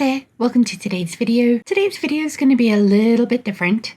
there, welcome to today's video. Today's video is going to be a little bit different.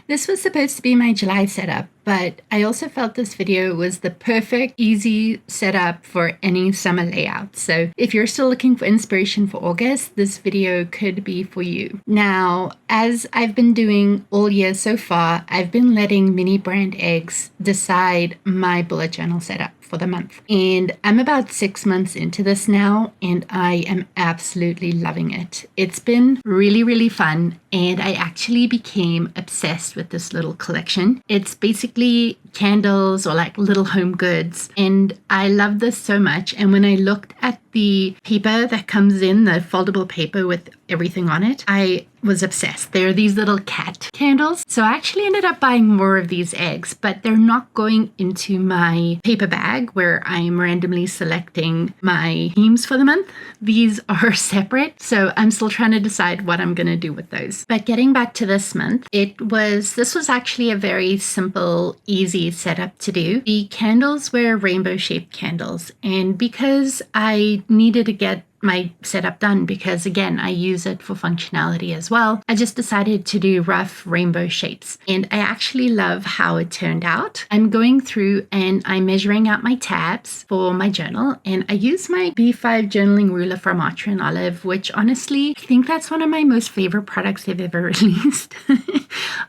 This was supposed to be my July setup, but I also felt this video was the perfect, easy setup for any summer layout. So if you're still looking for inspiration for August, this video could be for you. Now, as I've been doing all year so far, I've been letting mini brand eggs decide my bullet journal setup for the month. And I'm about 6 months into this now, and I am absolutely loving it. It's been really, really fun, and I actually became obsessed with this little collection. It's basically candles or like little home goods, and I love this so much. And when I looked at the paper that comes in, the foldable paper with everything on it, I was obsessed. They're these little cat candles. So I actually ended up buying more of these eggs, but they're not going into my paper bag where I'm randomly selecting my themes for the month. These are separate, so I'm still trying to decide what I'm going to do with those. But getting back to this month, this was actually a very simple, easy setup to do. The candles were rainbow shaped candles, and because I needed to get my setup done, because again, I use it for functionality as well, I just decided to do rough rainbow shapes, and I actually love how it turned out. I'm going through and I'm measuring out my tabs for my journal, and I use my B5 journaling ruler from Archer and Olive, which honestly, I think that's one of my most favorite products they've ever released.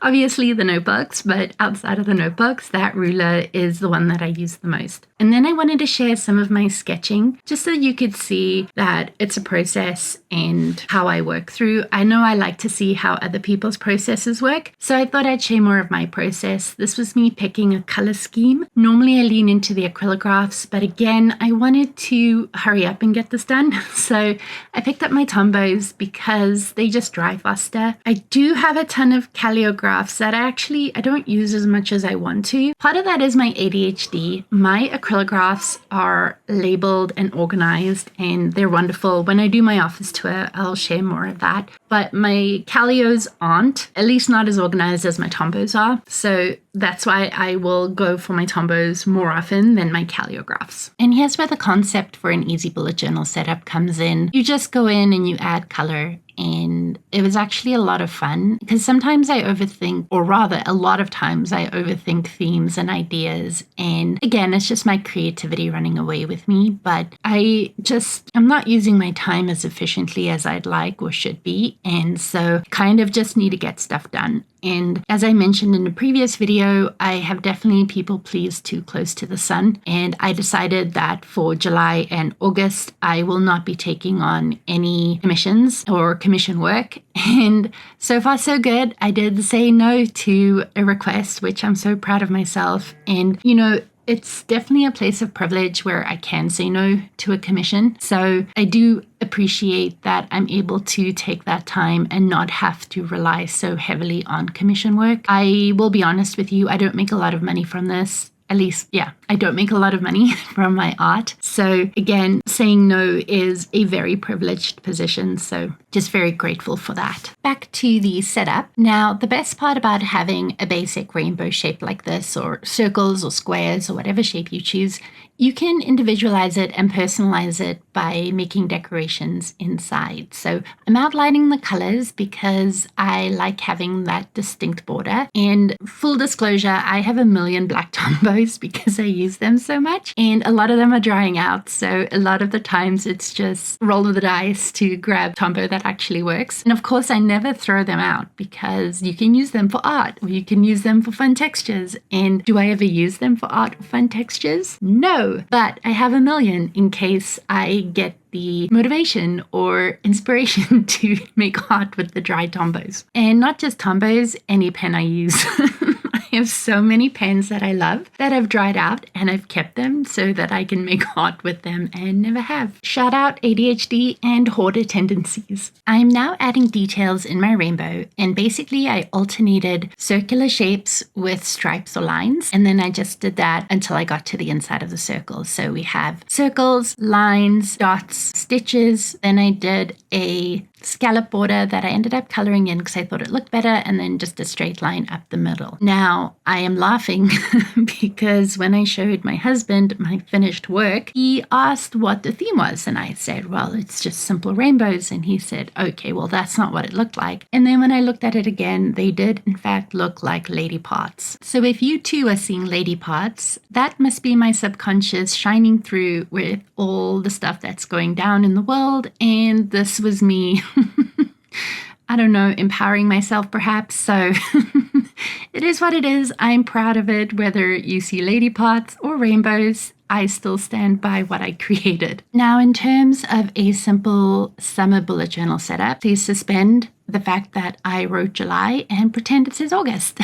Obviously the notebooks, but outside of the notebooks, that ruler is the one that I use the most. And then I wanted to share some of my sketching just so you could see that it's a process and how I work through. I know I like to see how other people's processes work, so I thought I'd share more of my process. This was me picking a color scheme. Normally I lean into the acrylographs, but again, I wanted to hurry up and get this done. So I picked up my Tombos because they just dry faster. I do have a ton of calligraphs that I don't use as much as I want to. Part of that is my ADHD. My acrylographs are labeled and organized, and they're wonderful. When I do my office tour, I'll share more of that. But my Callios aren't, at least not as organized as my Tombos are. So that's why I will go for my Tombos more often than my calligraphs. And here's where the concept for an easy bullet journal setup comes in. You just go in and you add color. And it was actually a lot of fun because sometimes I overthink, or rather a lot of times I overthink themes and ideas. And again, it's just my creativity running away with me, but I'm not using my time as efficiently as I'd like or should be. And so kind of just need to get stuff done. And as I mentioned in the previous video, I have definitely people pleased too close to the sun. And I decided that for July and August, I will not be taking on any commissions or commission work. And so far, so good. I did say no to a request, which I'm so proud of myself. And, it's definitely a place of privilege where I can say no to a commission. So I do appreciate that I'm able to take that time and not have to rely so heavily on commission work. I will be honest with you, I don't make a lot of money from this. At least, I don't make a lot of money from my art. So again, saying no is a very privileged position. So just very grateful for that. Back to the setup. Now, the best part about having a basic rainbow shape like this, or circles or squares or whatever shape you choose, you can individualize it and personalize it by making decorations inside. So I'm outlining the colors because I like having that distinct border. And full disclosure, I have a million black Tombos because I use them so much, and a lot of them are drying out. So a lot of the times it's just roll of the dice to grab Tombow that actually works. And of course, I never throw them out because you can use them for art or you can use them for fun textures. And do I ever use them for art or fun textures? No. But I have a million in case I get the motivation or inspiration to make art with the dry Tombos. And not just Tombos, any pen I use. I have so many pens that I love that have dried out, and I've kept them so that I can make art with them and never have. Shout out ADHD and hoarder tendencies. I'm now adding details in my rainbow, and basically I alternated circular shapes with stripes or lines, and then I just did that until I got to the inside of the circle. So we have circles, lines, dots, stitches. Then I did a scallop border that I ended up coloring in because I thought it looked better, and then just a straight line up the middle. Now, I am laughing because when I showed my husband my finished work, he asked what the theme was, and I said, well, it's just simple rainbows, and he said, okay, well, that's not what it looked like. And then when I looked at it again, they did in fact look like lady parts. So if you too are seeing lady parts, that must be my subconscious shining through with all the stuff that's going down in the world, and this was me I don't know, empowering myself perhaps. So it is what it is. I'm proud of it. Whether you see lady parts or rainbows, I still stand by what I created. Now, in terms of a simple summer bullet journal setup, please suspend the fact that I wrote July and pretend it says August.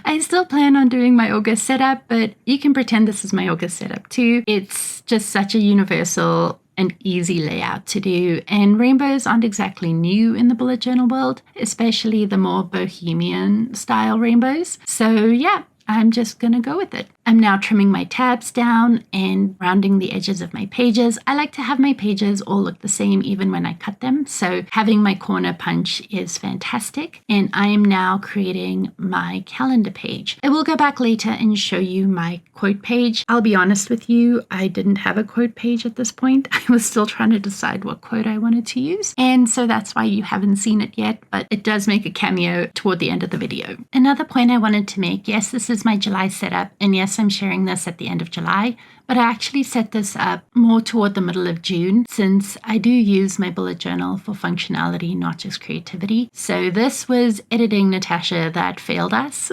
I still plan on doing my August setup, but you can pretend this is my August setup too. It's just such a universal and easy layout to do, and rainbows aren't exactly new in the bullet journal world, especially the more bohemian style rainbows. So yeah, I'm just gonna go with it. I'm now trimming my tabs down and rounding the edges of my pages. I like to have my pages all look the same even when I cut them, so having my corner punch is fantastic. And I am now creating my calendar page. I will go back later and show you my quote page. I'll be honest with you, I didn't have a quote page at this point. I was still trying to decide what quote I wanted to use, and so that's why you haven't seen it yet, but it does make a cameo toward the end of the video. Another point I wanted to make, yes, this is my July setup, and yes, I'm sharing this at the end of July, but I actually set this up more toward the middle of June since I do use my bullet journal for functionality, not just creativity. So this was editing Natasha that failed us.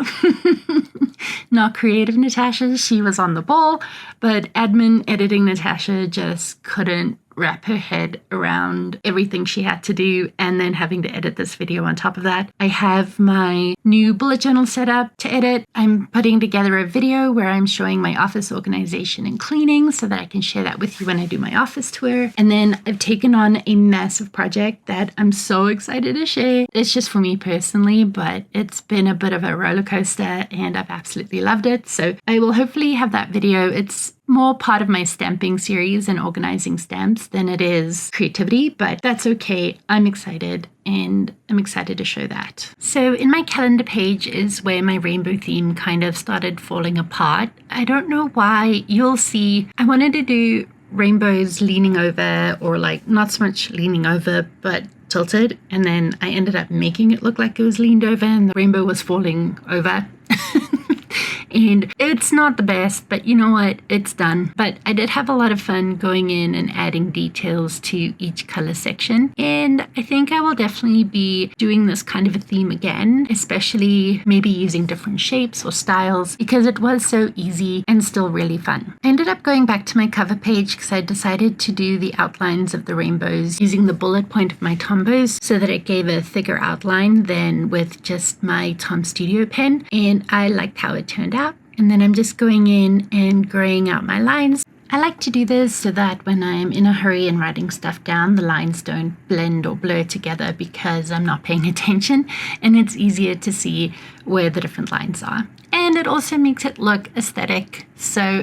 Not creative Natasha, she was on the ball, but admin editing Natasha just couldn't wrap her head around everything she had to do, and then having to edit this video on top of that. I have my new bullet journal set up to edit. I'm putting together a video where I'm showing my office organization and cleaning so that I can share that with you when I do my office tour. And then I've taken on a massive project that I'm so excited to share. It's just for me personally, but it's been a bit of a roller coaster and I've absolutely loved it. So I will hopefully have that video. It's more part of my stamping series and organizing stamps than it is creativity, but that's okay. I'm excited, and I'm excited to show that. So in my calendar page is where my rainbow theme kind of started falling apart. I don't know why. You'll see I wanted to do rainbows leaning over, or like not so much leaning over, but tilted, and then I ended up making it look like it was leaned over and the rainbow was falling over. And it's not the best, but you know what? It's done. But I did have a lot of fun going in and adding details to each color section. And I think I will definitely be doing this kind of a theme again, especially maybe using different shapes or styles, because it was so easy and still really fun. I ended up going back to my cover page because I decided to do the outlines of the rainbows using the bullet point of my Tombows so that it gave a thicker outline than with just my Tom Studio pen. And I liked how it turned out. And then I'm just going in and graying out my lines. I like to do this so that when I'm in a hurry and writing stuff down, the lines don't blend or blur together because I'm not paying attention, and it's easier to see where the different lines are. And it also makes it look aesthetic, so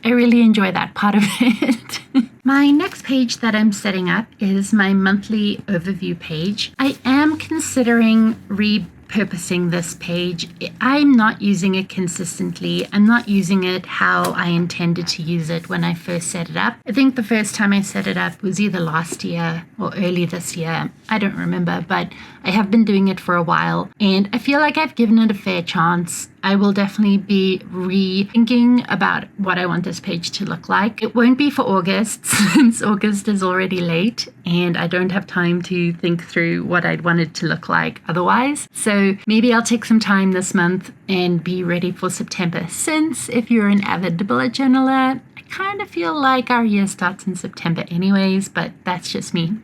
I really enjoy that part of it. My next page that I'm setting up is my monthly overview page. I am considering repurposing this page. I'm not using it consistently. I'm not using it how I intended to use it when I first set it up. I think the first time I set it up was either last year or early this year. I don't remember, but I have been doing it for a while and I feel like I've given it a fair chance. I will definitely be rethinking about what I want this page to look like. It won't be for August since August is already late and I don't have time to think through what I'd want it to look like otherwise. So maybe I'll take some time this month and be ready for September, since if you're an avid bullet journaler, I kind of feel like our year starts in September anyways, but that's just me.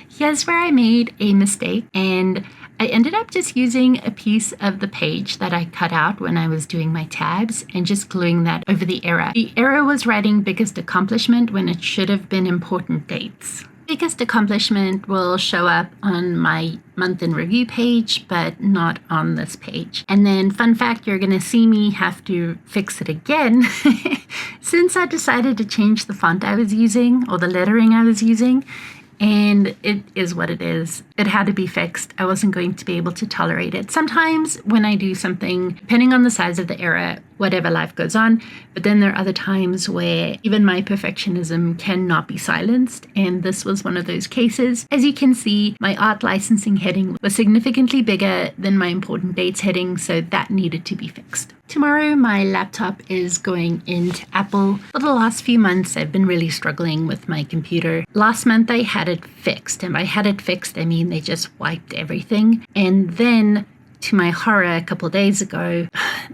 Here's where I made a mistake, and I ended up just using a piece of the page that I cut out when I was doing my tabs and just gluing that over the error. The error was writing biggest accomplishment when it should have been important dates. Biggest accomplishment will show up on my month in review page, but not on this page. And then fun fact, you're going to see me have to fix it again since I decided to change the font I was using or the lettering I was using. and it is what it is. It had to be fixed. I wasn't going to be able to tolerate it. Sometimes when I do something, depending on the size of the error, whatever, life goes on. But then there are other times where even my perfectionism cannot be silenced, and this was one of those cases. As you can see, my art licensing heading was significantly bigger than my important dates heading, so that needed to be fixed. Tomorrow, my laptop is going into Apple. For the last few months, I've been really struggling with my computer. Last month, I had it fixed, and by had it fixed, I mean they just wiped everything. And then, to my horror, a couple of days ago,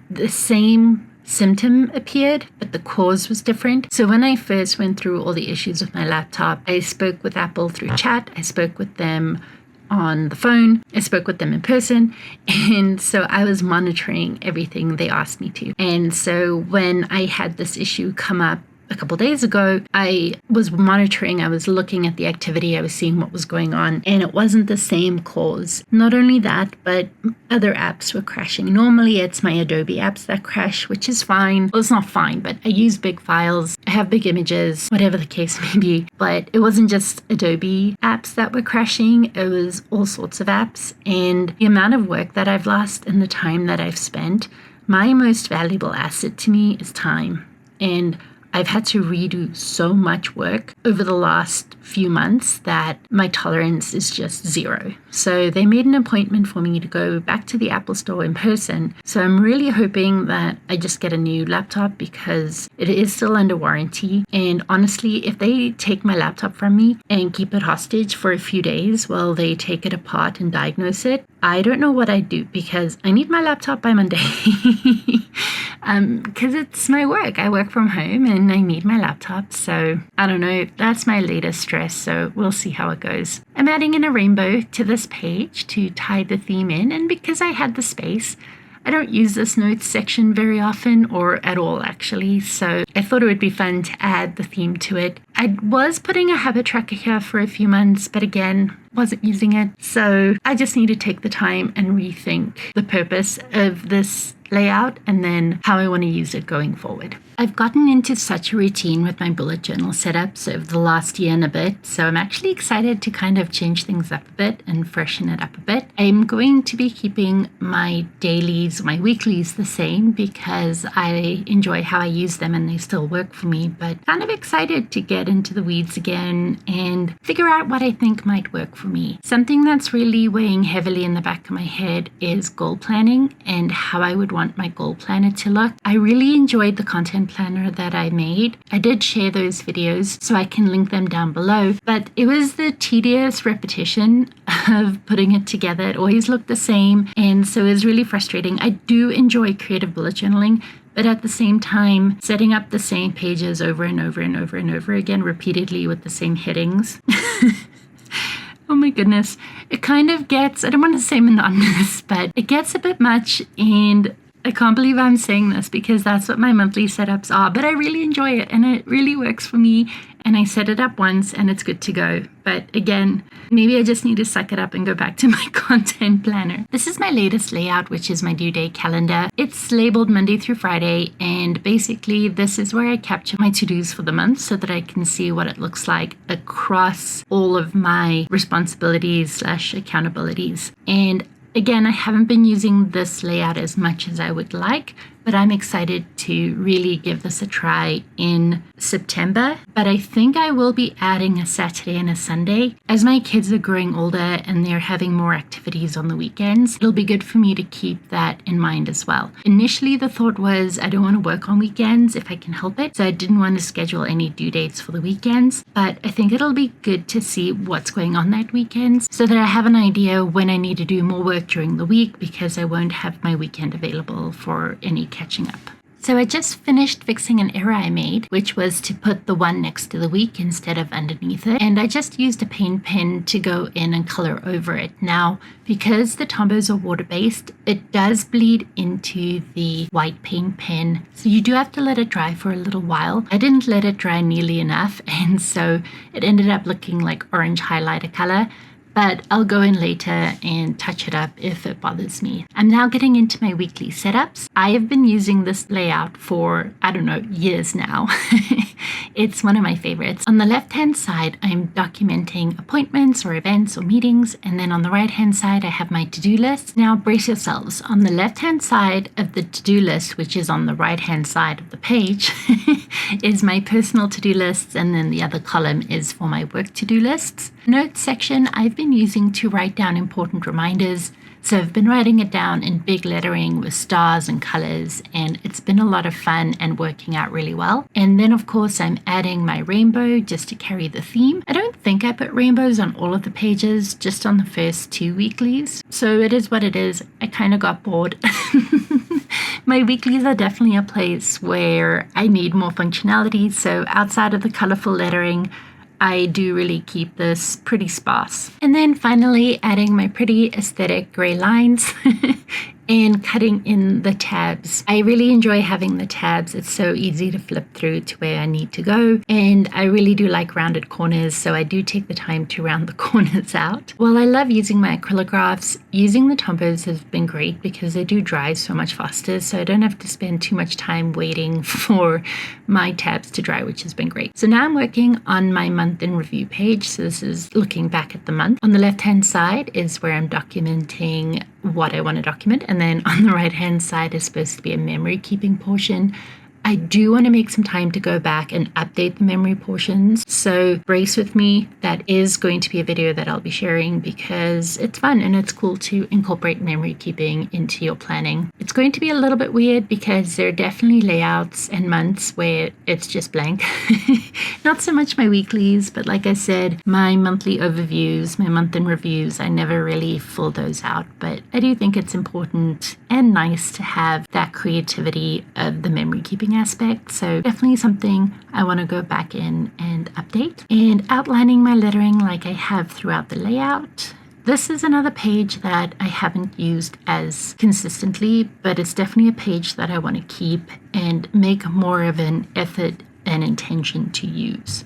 the same symptom appeared, but the cause was different. So when I first went through all the issues with my laptop, I spoke with Apple through chat. I spoke with them on the phone. I spoke with them in person. And so I was monitoring everything they asked me to. And so when I had this issue come up a couple days ago, I was monitoring, I was looking at the activity, I was seeing what was going on, and it wasn't the same cause. Not only that, but other apps were crashing. Normally it's my Adobe apps that crash, which is fine. Well, it's not fine, but I use big files, I have big images, whatever the case may be. But it wasn't just Adobe apps that were crashing, it was all sorts of apps. And the amount of work that I've lost and the time that I've spent, my most valuable asset to me is time. And I've had to redo so much work over the last few months that my tolerance is just zero. So they made an appointment for me to go back to the Apple Store in person. So I'm really hoping that I just get a new laptop because it is still under warranty. And honestly, if they take my laptop from me and keep it hostage for a few days while they take it apart and diagnose it, I don't know what I'd do because I need my laptop by Monday. Because it's my work. I work from home and I need my laptop. So I don't know. That's my latest stress. So we'll see how it goes. I'm adding in a rainbow to this page to tie the theme in. And because I had the space, I don't use this notes section very often or at all actually. So I thought it would be fun to add the theme to it. I was putting a habit tracker here for a few months, but again, wasn't using it. So I just need to take the time and rethink the purpose of this layout and then how I want to use it going forward. I've gotten into such a routine with my bullet journal setups over the last year and a bit, so I'm actually excited to kind of change things up a bit and freshen it up a bit. I'm going to be keeping my dailies, my weeklies the same because I enjoy how I use them and they still work for me, but kind of excited to get into the weeds again and figure out what I think might work for me. Something that's really weighing heavily in the back of my head is goal planning and how I would want my goal planner to look. I really enjoyed the content planner that I made. I did share those videos so I can link them down below, but it was the tedious repetition of putting it together. It always looked the same, and so it was really frustrating. I do enjoy creative bullet journaling, but at the same time, setting up the same pages over and over and over and over again repeatedly with the same headings. Oh my goodness. It kind of gets, I don't want to say monotonous, but it gets a bit much, and I can't believe I'm saying this because that's what my monthly setups are, but I really enjoy it and it really works for me. And I set it up once and it's good to go. But again, maybe I just need to suck it up and go back to my content planner. This is my latest layout, which is my due date calendar. It's labeled Monday through Friday. And basically this is where I capture my to-dos for the month so that I can see what it looks like across all of my responsibilities / accountabilities. And again, I haven't been using this layout as much as I would like, but I'm excited to really give this a try in September. But I think I will be adding a Saturday and a Sunday. As my kids are growing older and they're having more activities on the weekends, it'll be good for me to keep that in mind as well. Initially, the thought was I don't want to work on weekends if I can help it, so I didn't want to schedule any due dates for the weekends. But I think it'll be good to see what's going on that weekend so that I have an idea when I need to do more work during the week because I won't have my weekend available for any catching up. So I just finished fixing an error I made, which was to put the one next to the week instead of underneath it. And I just used a paint pen to go in and color over it. Now, because the Tombos are water-based, it does bleed into the white paint pen. So you do have to let it dry for a little while. I didn't let it dry nearly enough, and so it ended up looking like orange highlighter color. But I'll go in later and touch it up if it bothers me. I'm now getting into my weekly setups. I have been using this layout for, I don't know, years now. It's one of my favorites. On the left-hand side, I'm documenting appointments or events or meetings, and then on the right-hand side, I have my to-do list. Now, brace yourselves. On the left-hand side of the to-do list, which is on the right-hand side of the page, is my personal to-do lists, and then the other column is for my work to-do lists. Notes section I've been using to write down important reminders. So I've been writing it down in big lettering with stars and colors, and it's been a lot of fun and working out really well. And then of course I'm adding my rainbow just to carry the theme. I don't think I put rainbows on all of the pages, just on the first 2 weeklies. So it is what it is. I kind of got bored. My weeklies are definitely a place where I need more functionality. So outside of the colorful lettering, I do really keep this pretty sparse. And then finally adding my pretty aesthetic gray lines and cutting in the tabs. I really enjoy having the tabs. It's so easy to flip through to where I need to go. And I really do like rounded corners, so I do take the time to round the corners out. While I love using my acrylographs, using the Tombows has been great because they do dry so much faster, so I don't have to spend too much time waiting for my tabs to dry, which has been great. So now I'm working on my month in review page. So this is looking back at the month. On the left-hand side is where I'm documenting what I want to document, and then on the right hand side is supposed to be a memory keeping portion. I do want to make some time to go back and update the memory portions, so brace with me. That is going to be a video that I'll be sharing because it's fun and it's cool to incorporate memory keeping into your planning. It's going to be a little bit weird because there are definitely layouts and months where it's just blank. Not so much my weeklies, but like I said, my monthly overviews, my month in reviews, I never really fill those out, but I do think it's important and nice to have that creativity of the memory keeping aspect. So definitely something I want to go back in and update. And outlining my lettering like I have throughout the layout. This is another page that I haven't used as consistently, but it's definitely a page that I want to keep and make more of an effort and intention to use.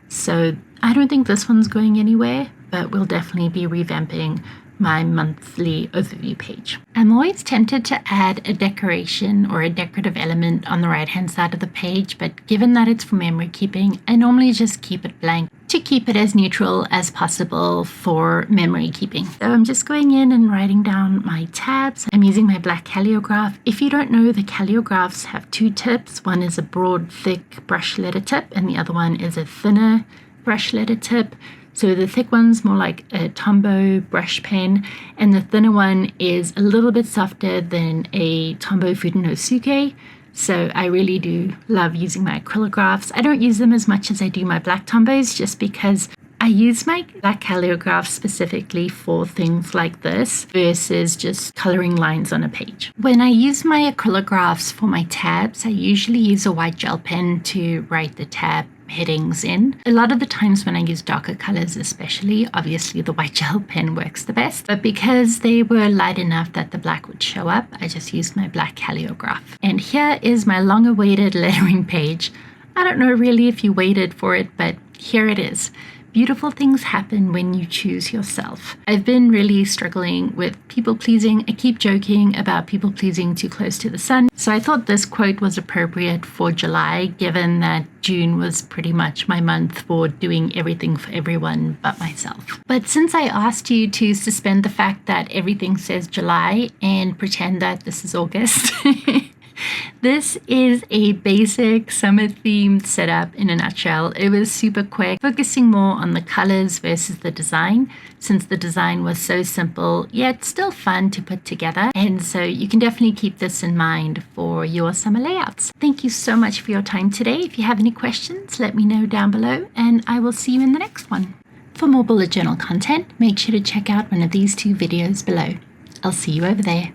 So I don't think this one's going anywhere, but we'll definitely be revamping my monthly overview page. I'm always tempted to add a decoration or a decorative element on the right hand side of the page, but given that it's for memory keeping, I normally just keep it blank to keep it as neutral as possible for memory keeping. So I'm just going in and writing down my tabs. I'm using my black caliograph. If you don't know, the calligraphs have two tips. One is a broad, thick brush letter tip, and the other one is a thinner brush letter tip. So the thick one's more like a Tombow brush pen, and the thinner one is a little bit softer than a Tombow Fudenosuke. So I really do love using my acrylographs. I don't use them as much as I do my black Tombows just because I use my black calligraph specifically for things like this versus just coloring lines on a page. When I use my acrylographs for my tabs, I usually use a white gel pen to write the tab headings in. A lot of the times when I use darker colors especially, obviously the white gel pen works the best, but because they were light enough that the black would show up, I just used my black calliograph. And here is my long-awaited lettering page. I don't know really if you waited for it, but here it is. Beautiful things happen when you choose yourself. I've been really struggling with people pleasing. I keep joking about people pleasing too close to the sun. So I thought this quote was appropriate for July, given that June was pretty much my month for doing everything for everyone but myself. But since I asked you to suspend the fact that everything says July and pretend that this is August, this is a basic summer themed setup in a nutshell. It was super quick, focusing more on the colors versus the design, since the design was so simple yet still fun to put together. And so you can definitely keep this in mind for your summer layouts. Thank you so much for your time today. If you have any questions, let me know down below and I will see you in the next one. For more bullet journal content, make sure to check out one of these two videos below. I'll see you over there.